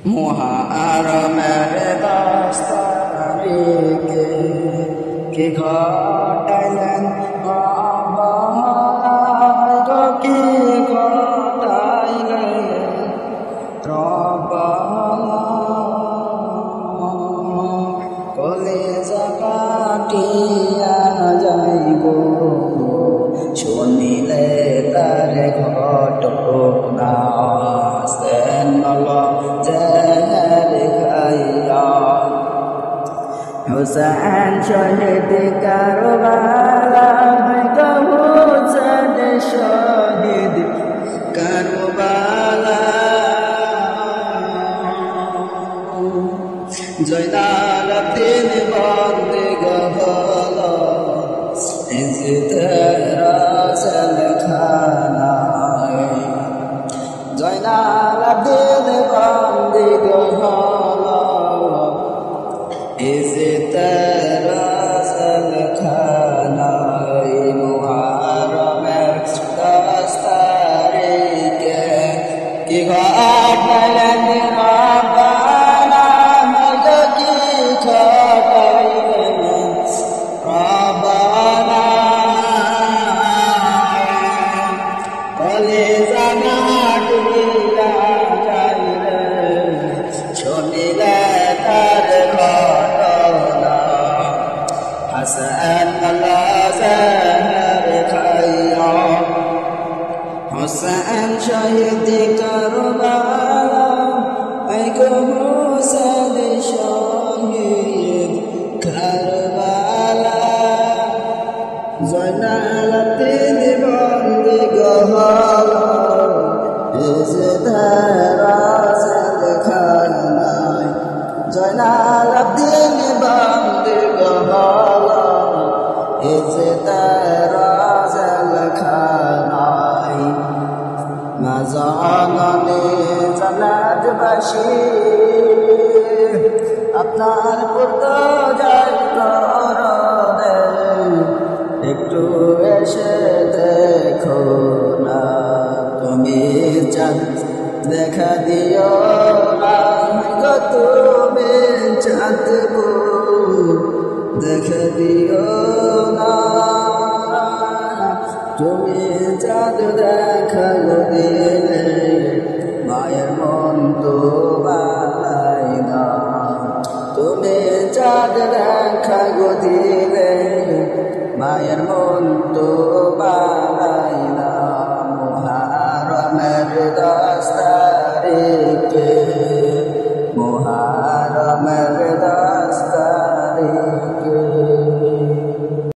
মুহররমের 10 তারিখে কি ঘটাইলেন অবহেলায় গো, কি ঘটাইলেন রব্বানা। কলেজা কাটিয়া যাইব শুনিলে তার ঘটনা, জেহের খাইয়া হুসেন শহীদ কারবালা, হুসেন শহীদ কারবালা। জয়নাল আব্দিন বন্দেগ হল ইজ্জতের রাসূল খানায়। জয়নাল আব্দিন বন্দেগ হল ইজ্জতের রাসূল খানায়। মুহররমের 10 তারিখে কি ঘটাইলেন রব্বানা, কি ঘটাইলেন রব্বানা। কলেজা কাটিয়া যাইলে শুনিলে তার ঘটনা, হাসান জেহের খাইয়া হুসেন শহীদ কারবালা, হুসেন শহীদ কারবালা। জয়নাল আব্দিন বন্দেগ হল ইজ্জতের রাসূল খানায়। জয়নাল আব্দিন বন্দেগ হল ইজ্জতের রাসূল খানায়। না জানানে জান্নাতবাসী আপনার পূর্ত যায় করনে, একটু এসে দেখো না তুমি চাঁদ দেখা দিও না গো, তুমি চাঁদ দেখা দিও না। তুমি চাঁদ দেখা দিলে মায়ের মন তো বালাই না। তুমি চাঁদ দেখা দিলে মায়ের মন তো বালাই না। মুহররমের 10 তারিখে